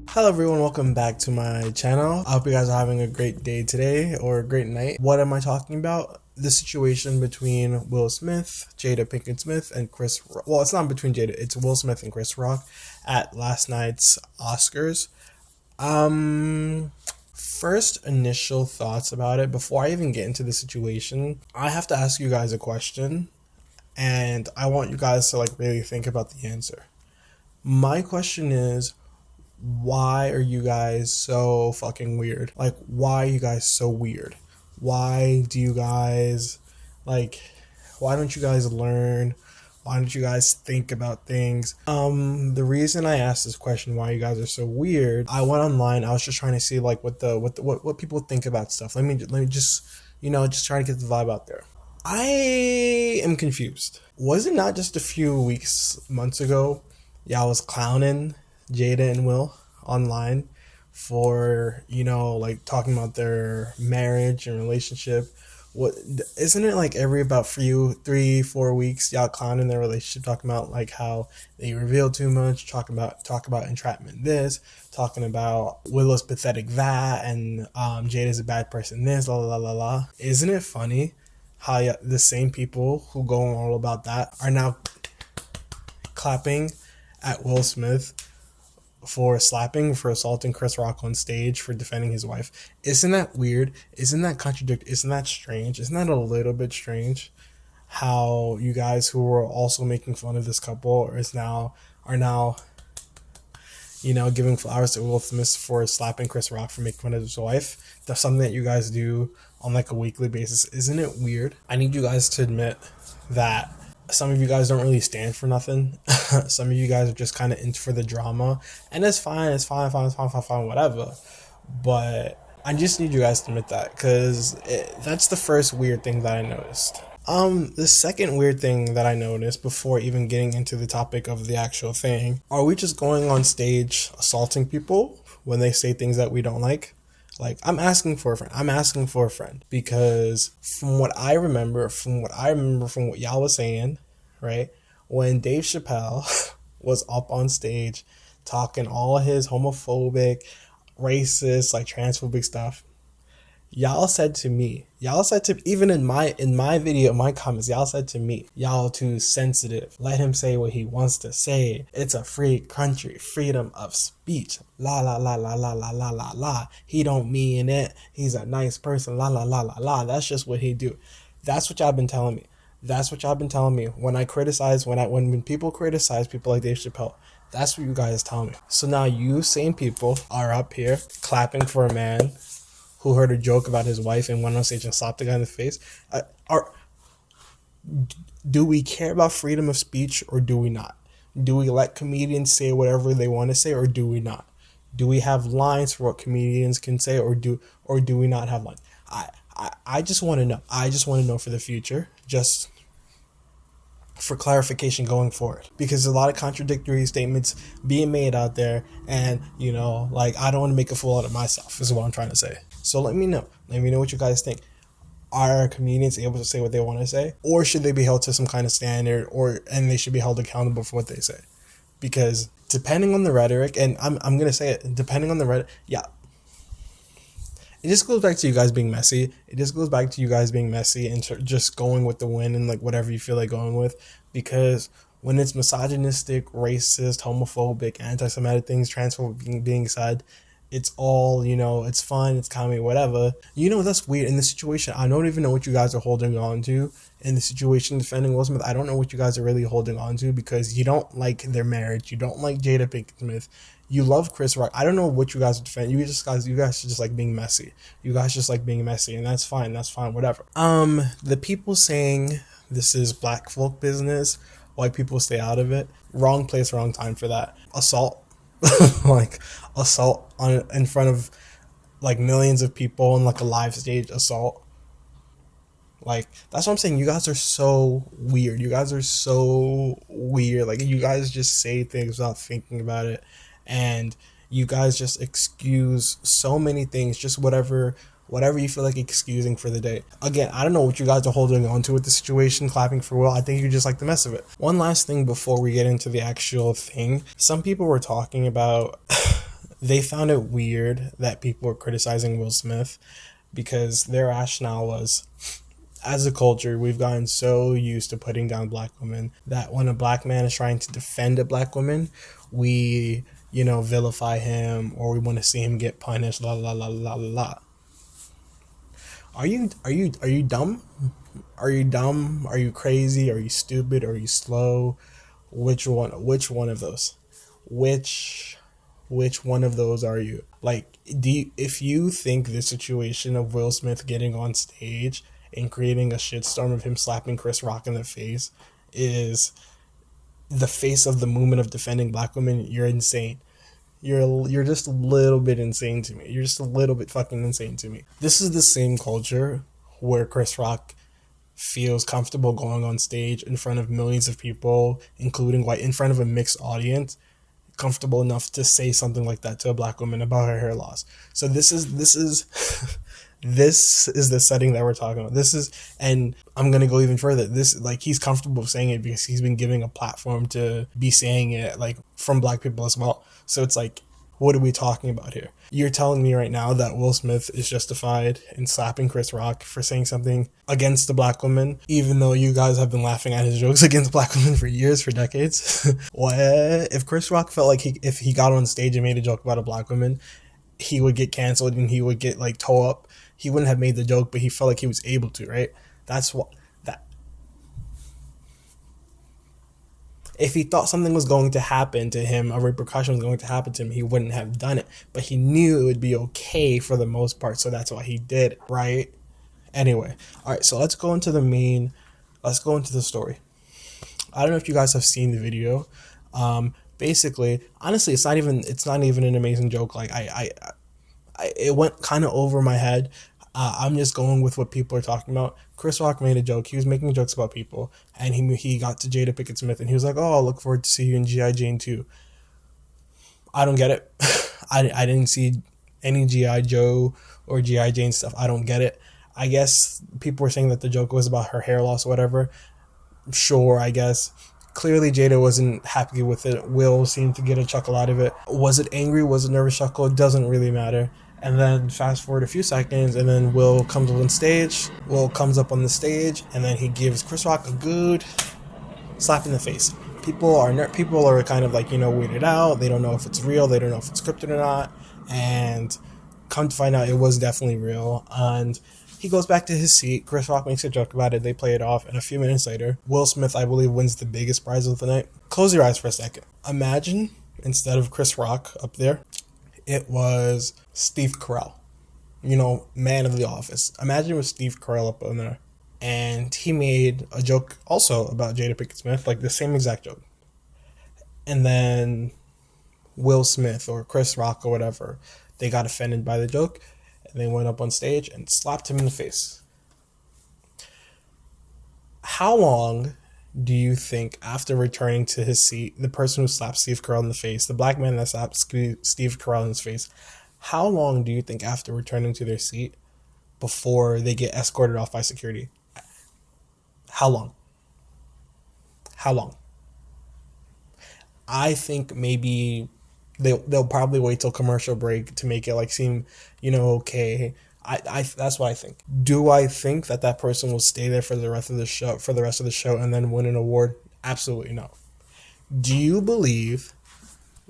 Hello everyone, welcome back to my channel. I hope you guys are having a great day today or a great night. What am I talking about? The situation between Will Smith, Jada Pinkett Smith, and well, it's not between Jada, it's Will Smith and Chris Rock at last night's Oscars. First initial thoughts about it, before I even get into the situation, I have to ask you guys a question, and I want you guys to really think about the answer. My question is, why are you guys so fucking weird? Why are you guys so weird? Why do you guys, why don't you guys learn? Why don't you guys think about things? The reason I asked this question, why you guys are so weird, I went online. I was just trying to see what people think about stuff. Let me just just try to get the vibe out there. I am confused. Was it not just a few months ago, y'all was clowning Jada and Will online for talking about their marriage and relationship? What isn't it every about 3-4 weeks y'all clowning their relationship, talking about how they reveal too much, talk about entrapment this, talking about Willow's pathetic that, and Jada's a bad person this, la la la la. Isn't it funny how the same people who go on all about that are now clapping at Will Smith for assaulting Chris Rock on stage, for defending his wife? Isn't that weird? Isn't that contradictory? Isn't that strange? Isn't that a little bit strange? How you guys who were also making fun of this couple are now giving flowers to Will Smith for slapping Chris Rock for making fun of his wife. That's something that you guys do on a weekly basis. Isn't it weird? I need you guys to admit that some of you guys don't really stand for nothing. Some of you guys are just kind of into for the drama, and it's fine, whatever. But I just need you guys to admit that, because that's the first weird thing that I noticed. The second weird thing that I noticed, before even getting into the topic of the actual thing, are we just going on stage assaulting people when they say things that we don't like? I'm asking for a friend, because from what I remember from what y'all was saying, right, when Dave Chappelle was up on stage talking all his homophobic, racist, transphobic stuff, y'all said to even in my video, my comments, y'all said to me, y'all too sensitive, let him say what he wants to say, it's a free country, freedom of speech, la la la la la la la la la, he don't mean it, he's a nice person, la la la la la, that's just what he do. That's what y'all been telling me. When people criticize people like Dave Chappelle, that's what you guys tell me. So now you same people are up here clapping for a man who heard a joke about his wife and went on stage and slapped the guy in the face. Do we care about freedom of speech, or do we not? Do we let comedians say whatever they want to say, or do we not? Do we have lines for what comedians can say, or do we not have lines? I just want to know. I just want to know for the future, just for clarification going forward, because there's a lot of contradictory statements being made out there, and I don't want to make a fool out of myself, is what I'm trying to say. So let me know what you guys think. Are comedians able to say what they want to say, or should they be held to some kind of standard, and they should be held accountable for what they say? Because depending on the rhetoric, and I'm gonna say it, depending on the rhetoric, yeah, it just goes back to you guys being messy. And just going with the wind and whatever you feel like going with. Because when it's misogynistic, racist, homophobic, anti-Semitic things, transphobic being said, it's all, it's fun, it's comedy, whatever. That's weird. In this situation, I don't even know what you guys are holding on to. In the situation defending Will Smith, I don't know what you guys are really holding on to, because you don't like their marriage. You don't like Jada Pinkett Smith. You love Chris Rock. I don't know what you guys are defending. You guys are just being messy. You guys just being messy, and that's fine. Whatever. The people saying this is black folk business, white people stay out of it. Wrong place, wrong time for that. Assault. Assault in front of millions of people on a live stage assault. That's what I'm saying. You guys are so weird. You guys just say things without thinking about it, and you guys just excuse so many things, just whatever whatever you feel like excusing for the day. Again, I don't know what you guys are holding on to with the situation, clapping for Will. I think you just like the mess of it. One last thing before we get into the actual thing. Some people were talking about they found it weird that people were criticizing Will Smith because their rationale was, as a culture, we've gotten so used to putting down black women that when a black man is trying to defend a black woman, we, vilify him, or we want to see him get punished, la la la la la. Are you dumb? Are you dumb? Are you crazy? Are you stupid? Are you slow? Which one of those? Which one of those are you? Like, if you think the situation of Will Smith getting on stage and creating a shitstorm of him slapping Chris Rock in the face is the face of the movement of defending black women, you're insane. You're just a little bit insane to me. You're just a little bit fucking insane to me. This is the same culture where Chris Rock feels comfortable going on stage in front of millions of people, including white, in front of a mixed audience, comfortable enough to say something like that to a black woman about her hair loss. So this is this is the setting that we're talking about. And I'm gonna go even further. He's comfortable saying it because he's been giving a platform to be saying it, like, from black people as well. So it's like, what are we talking about here? You're telling me right now that Will Smith is justified in slapping Chris Rock for saying something against a black woman, even though you guys have been laughing at his jokes against black women for years, for decades? What if Chris Rock felt like if he got on stage and made a joke about a black woman, he would get canceled and he would get like toe up? He wouldn't have made the joke, but he felt like he was able to, right? That's what that. If he thought something was going to happen to him, a repercussion was going to happen to him, he wouldn't have done it. But he knew it would be okay for the most part, so that's why he did it, right? Anyway, all right, so let's go into the story. I don't know if you guys have seen the video. Basically, honestly, it's not even an amazing joke. Like, it went kind of over my head. I'm just going with what people are talking about. Chris Rock made a joke. He was making jokes about people, and he got to Jada Pinkett Smith, and he was like, "Oh, I look forward to see you in G.I. Jane 2." I don't get it. I didn't see any G.I. Joe or G.I. Jane stuff. I don't get it. I guess people were saying that the joke was about her hair loss or whatever. Sure, I guess. Clearly, Jada wasn't happy with it. Will seemed to get a chuckle out of it. Was it angry? Was it nervous chuckle? It doesn't really matter. And then fast forward a few seconds, and then Will comes on stage. Will comes up on the stage, and then he gives Chris Rock a good slap in the face. People are kind of like, weirded out. They don't know if it's real. They don't know if it's scripted or not. And come to find out, it was definitely real. And he goes back to his seat. Chris Rock makes a joke about it. They play it off. And a few minutes later, Will Smith, I believe, wins the biggest prize of the night. Close your eyes for a second. Imagine, instead of Chris Rock up there, it was Steve Carell, man of The Office. Imagine it was Steve Carell up on there. And he made a joke also about Jada Pinkett Smith, like the same exact joke. And then Will Smith or Chris Rock or whatever, they got offended by the joke, and they went up on stage and slapped him in the face. How long do you think, after returning to his seat, the person who slapped Steve Carell in the face, the black man that slapped Steve Carell in his face, how long do you think after returning to their seat before they get escorted off by security? How long? I think maybe they'll probably wait till commercial break to make it like seem, okay. I that's what I think. Do I think that person will stay there for the rest of the show and then win an award? Absolutely no. Do you believe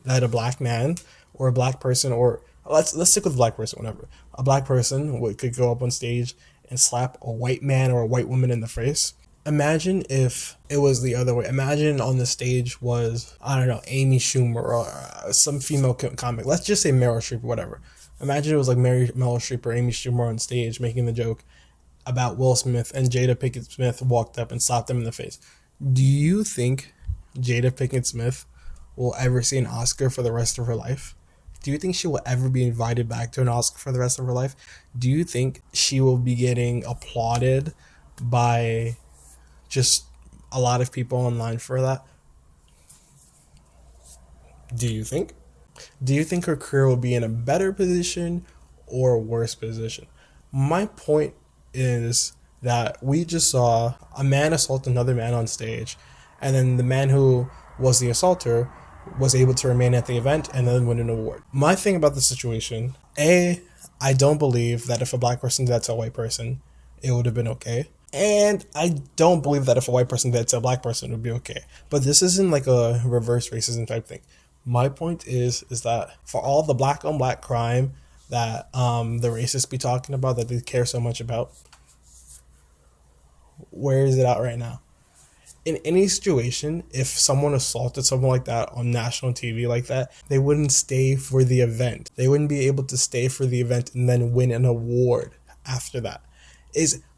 that a black man or a black person, or let's stick with black person, whatever, a black person could go up on stage and slap a white man or a white woman in the face? Imagine if it was the other way. Imagine on the stage was, I don't know, Amy Schumer or some female comic. Let's just say Meryl Streep or whatever. Imagine it was like Meryl Streep or Amy Schumer on stage making the joke about Will Smith, and Jada Pinkett Smith walked up and slapped him in the face. Do you think Jada Pinkett Smith will ever see an Oscar for the rest of her life? Do you think she will ever be invited back to an Oscar for the rest of her life? Do you think she will be getting applauded by just a lot of people online for that? Do you think her career will be in a better position or a worse position? My point is that we just saw a man assault another man on stage, and then the man who was the assaulter was able to remain at the event and then win an award. My thing about the situation, I don't believe that if a black person did that to a white person, it would have been okay. And I don't believe that if a white person did that to a black person, it would be okay. But this isn't like a reverse racism type thing. My point is that for all the black on black crime that the racists be talking about, that they care so much about, where is it at right now? In any situation, if someone assaulted someone like that on national TV like that, they wouldn't stay for the event. They wouldn't be able to stay for the event and then win an award after that.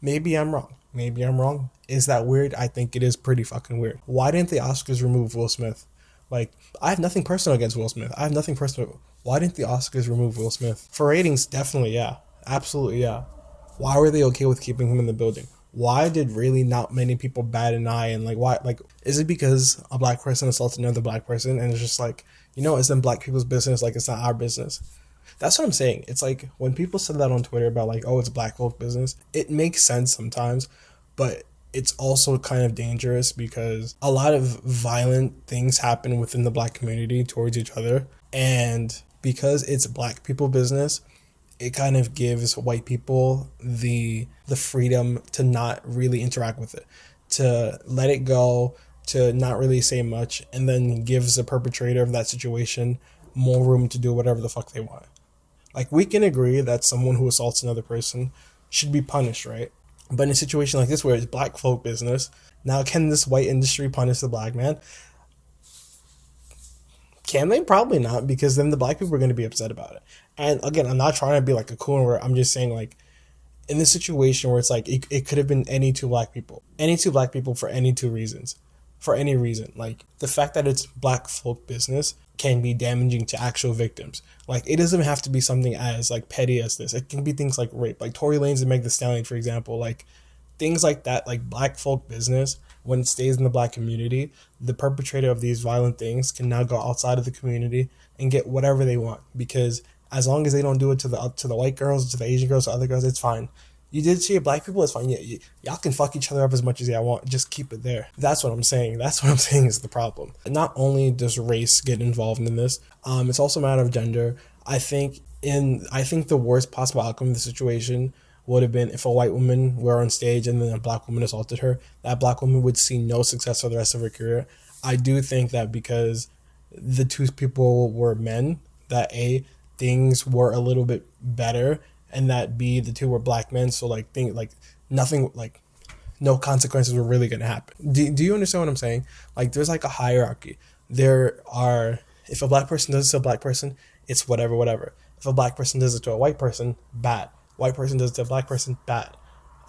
Maybe I'm wrong. Maybe I'm wrong. Is that weird? I think it is pretty fucking weird. Why didn't the Oscars remove Will Smith? Like, I have nothing personal against Will Smith. I have nothing personal. Why didn't the Oscars remove Will Smith? For ratings, definitely, yeah. Absolutely, yeah. Why were they okay with keeping him in the building? Why did really not many people bat an eye? And like, why? Like, is it because a black person assaulted another black person and it's just like, it's in black people's business, like it's not our business? That's what I'm saying. It's like when people said that on Twitter about like, oh, it's black folk business, it makes sense sometimes, but it's also kind of dangerous because a lot of violent things happen within the black community towards each other. And because it's black people business, it kind of gives white people the freedom to not really interact with it, to let it go, to not really say much, and then gives the perpetrator of that situation more room to do whatever the fuck they want. Like, we can agree that someone who assaults another person should be punished, right? But in a situation like this where it's black folk business, now can this white industry punish the black man? Can they? Probably not, because then the black people are going to be upset about it. And again, I'm not trying to be like a coon, where I'm just saying like, in this situation where it's like, it could have been any two black people for any two reasons, for any reason. Like, the fact that it's black folk business can be damaging to actual victims. Like, it doesn't have to be something as like petty as this. It can be things like rape, like Tory Lanez and Meg Thee Stallion, for example. Like, things like that, like black folk business, when it stays in the black community, the perpetrator of these violent things can now go outside of the community and get whatever they want, because as long as they don't do it to the white girls, to the Asian girls, to other girls, it's fine. You did to your black people, it's fine. Yeah, y'all can fuck each other up as much as y'all want. Just keep it there. That's what I'm saying. That's what I'm saying is the problem. Not only does race get involved in this, it's also a matter of gender. I think the worst possible outcome of the situation would have been if a white woman were on stage and then a black woman assaulted her. That black woman would see no success for the rest of her career. I do think that because the two people were men, that things were a little bit better, and that the two were black men, so like nothing, like no consequences were really gonna happen. Do you understand what I'm saying? Like, there's like a hierarchy. If a black person does it to a black person, it's whatever. If a black person does it to a white person, bad. White person does it to a black person, bad.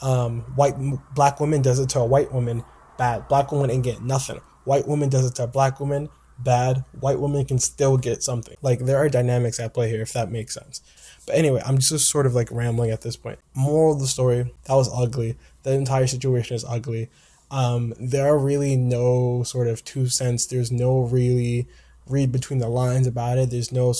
Black woman does it to a white woman, bad. Black woman ain't get nothing. White woman does it to a black woman, bad. White woman can still get something. Like, there are dynamics at play here, if that makes sense. But anyway, I'm just sort of like rambling at this point. Moral of the story, that was ugly. The entire situation is ugly. There are really no sort of 2 cents. There's no really read between the lines about it. There's no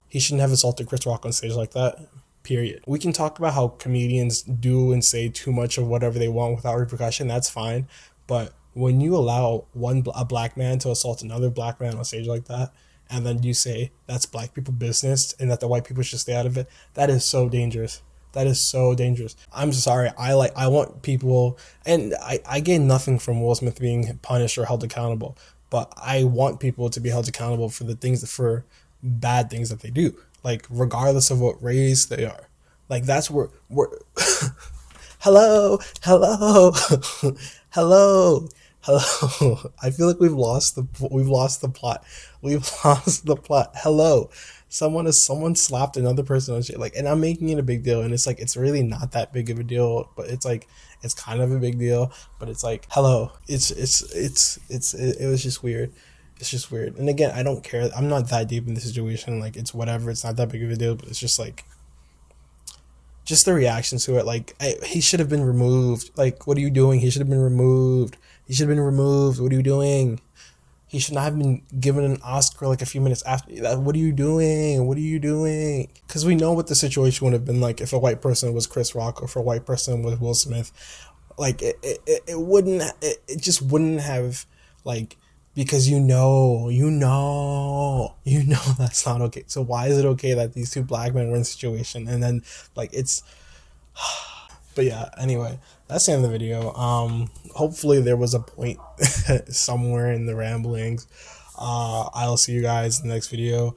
he shouldn't have assaulted Chris Rock on stage like that. Period. We can talk about how comedians do and say too much of whatever they want without repercussion. That's fine. But when you allow a black man to assault another black man on stage like that, and then you say that's black people business and that the white people should stay out of it, that is so dangerous. That is so dangerous. I'm sorry. I want people, and I gain nothing from Will Smith being punished or held accountable, but I want people to be held accountable for for bad things that they do. Like, regardless of what race they are. Like, that's where we're hello. I feel like we've lost the plot. Hello. Someone slapped another person on shit. Like, and I'm making it a big deal, and it's like, it's really not that big of a deal, but it's like, it's kind of a big deal, but it's like, hello. It was just weird. It's just weird. And again, I don't care. I'm not that deep in the situation. Like, it's whatever. It's not that big of a deal, but it's just like, just the reactions to it. Like, he should have been removed. Like, what are you doing? He should have been removed. What are you doing? He should not have been given an Oscar like a few minutes after that. What are you doing? What are you doing? Because we know what the situation would have been like if a white person was Chris Rock or if a white person was Will Smith. Like it wouldn't, it just wouldn't have, like, because that's not okay. So why is it okay that these two black men were in a situation and then, like, it's, but yeah, anyway, that's the end of the video. Hopefully there was a point somewhere in the ramblings. I'll see you guys in the next video.